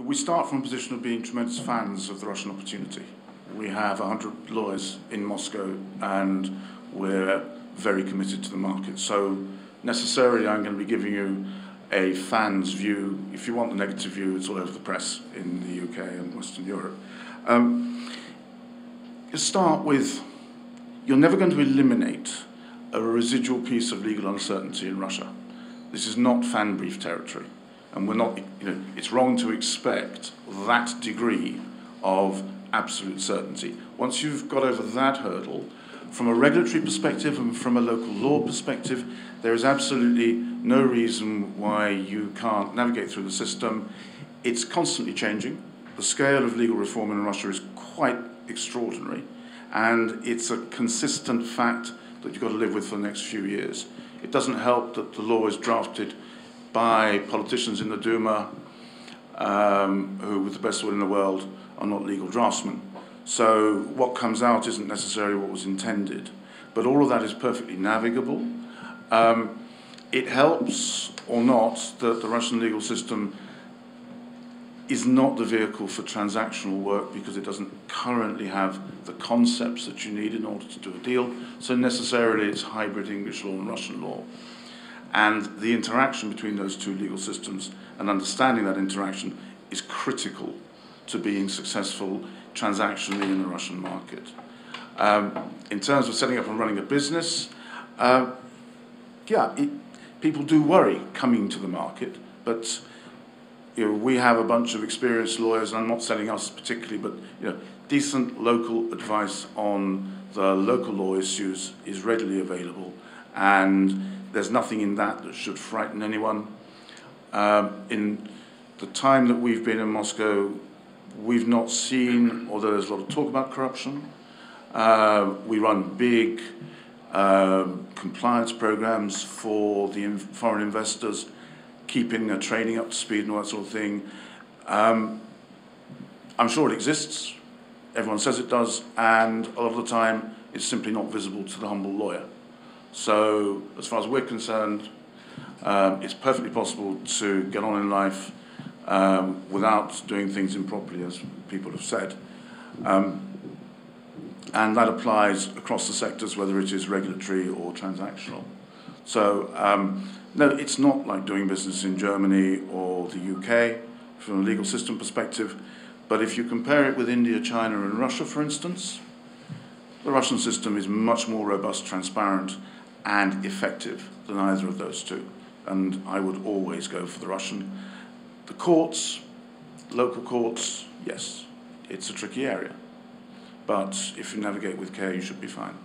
we start from a position of being tremendous fans of the Russian opportunity. We have 100 lawyers in Moscow and we're very committed to the market. So necessarily I'm going to be giving you a fan's view. If you want the negative view, it's all over the press in the UK and Western Europe. You start with, you're never going to eliminate a residual piece of legal uncertainty in Russia. This is not fan brief territory. And we're not, it's wrong to expect that degree of absolute certainty. Once you've got over that hurdle, from a regulatory perspective and from a local law perspective, there is absolutely no reason why you can't navigate through the system. It's constantly changing. The scale of legal reform in Russia is quite extraordinary, and it's a consistent fact that you've got to live with for the next few years. It doesn't help that the law is drafted by politicians in the Duma who, with the best will in the world, are not legal draftsmen. So what comes out isn't necessarily what was intended. But all of that is perfectly navigable. It helps or not that the Russian legal system is not the vehicle for transactional work because it doesn't currently have the concepts that you need in order to do a deal. So necessarily it's hybrid English law and Russian law. And the interaction between those two legal systems and understanding that interaction is critical to being successful transactionally in the Russian market. In terms of setting up and running a business, people do worry coming to the market, but we have a bunch of experienced lawyers, and I'm not selling us particularly, but decent local advice on the local law issues is readily available, and there's nothing in that that should frighten anyone. In the time that we've been in Moscow, we've not seen, although there's a lot of talk about corruption, we run big compliance programs for the foreign investors, keeping their training up to speed and all that sort of thing. I'm sure it exists. Everyone says it does, and a lot of the time it's simply not visible to the humble lawyer. So as far as we're concerned, it's perfectly possible to get on in life without doing things improperly, as people have said. And that applies across the sectors, whether it is regulatory or transactional. So no, it's not like doing business in Germany or the UK from a legal system perspective. But if you compare it with India, China and Russia, for instance, the Russian system is much more robust, transparent and effective than either of those two. And I would always go for the Russian. The courts, local courts, yes, it's a tricky area. But if you navigate with care, you should be fine.